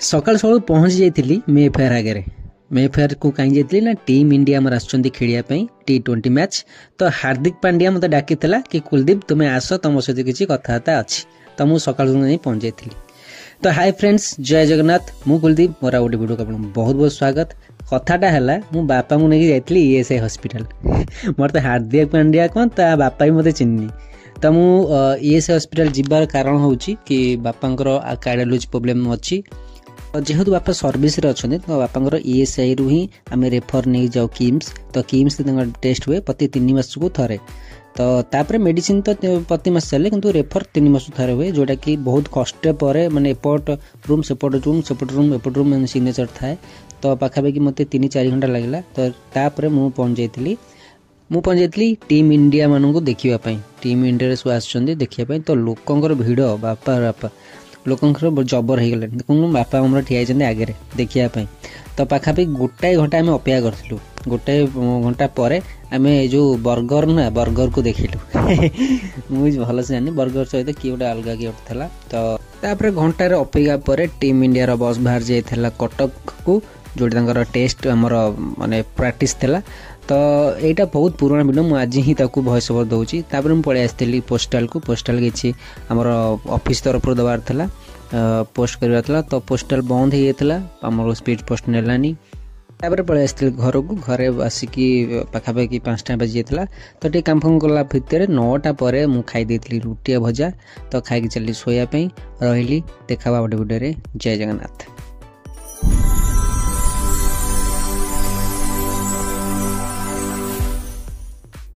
सकाल सकाल पहुँची जाइली मेफेयर आगे मेफेयर को कहीं जाइली ना टीम इंडिया आमर आसुँच खेलिया T20 मैच। तो हार्दिक पांड्या मत डाकी कि कुलदीप तुम्हें आस तुम सहित किसी कथबार्ता अच्छी तो मुझे सकाल पहुँच जाइली। तो हाय फ्रेंड्स जय जगन्नाथ मु कुलदीप मोर गोटे वीडियो को बहुत बहुत स्वागत। कथाटा है मु बापा को लेकिन जाइली ESI हॉस्पिटल मोर तो हार्दिक पांड्या कौन ता बापा भी मत चिन्हनी। तो मु ESI हॉस्पिटल जीवार कारण हूँ कि बापांकर कार्डियोलॉजी प्रोब्लेम अच्छी जेहेतु बापा सर्विस रे अच्छे तो बापांकर ESI रु ही आम रेफर नहीं जाऊ किम्स। तो किम्स टेस्ट हुए प्रति 3 मास को थे। तो तापर मेडिसिन तो प्रति मास चले किंतु रेफर 3 मास थे हुए जोटा कि बहुत कष्ट पर माने एपट रूम सेपट रूम सिग्नेचर थाए। तो पाखापाखि मत 3-4 घंटा लगला। तो तापर मुझे पहुँच जाइली टीम इंडिया मानू देखापी टीम इंडिया सब आसुँच देखापी। तो लोकंर भिड़ बापा लोकंर जबर हो गला देखो बापा आम ठिया आगे देखापी। तो पाखापाखि गोटाए घंटा आम अपेक्षा करूँ गोटाए घंटा पर आम जो बर्गर ना बर्गर को देखिलु मुझे भल से जानी बर्गर सहित किए गोटे अलग किए गोटे था। घंटार अपेक्षा पर टीम इंडिया बस बाहर जाइला कटक को जोटी टेस्ट आमर माने प्रैक्टिस थिला। तो यहाँ बहुत पुराना वीडियो मुझे आज ही वॉइस ओवर दूसरी। मुझे पलि आसती पोस्टाल को पोस्टाल किसी आमर ऑफिस तरफ दबार था पोस्ट करवा। तो पोस्टाल बंद हो जाता आम स्पीड पोस्ट नेलानी। तापर पलि आसती घर को घरे आसिकी पाखापाखि 5टा बाजी जाता। तो टे काम फाम कला भितर 9टा पर मुझे खाई रुटी भजा। तो खाई चली शोयापी रही देखा गोटे वीडियो जय जगन्नाथ।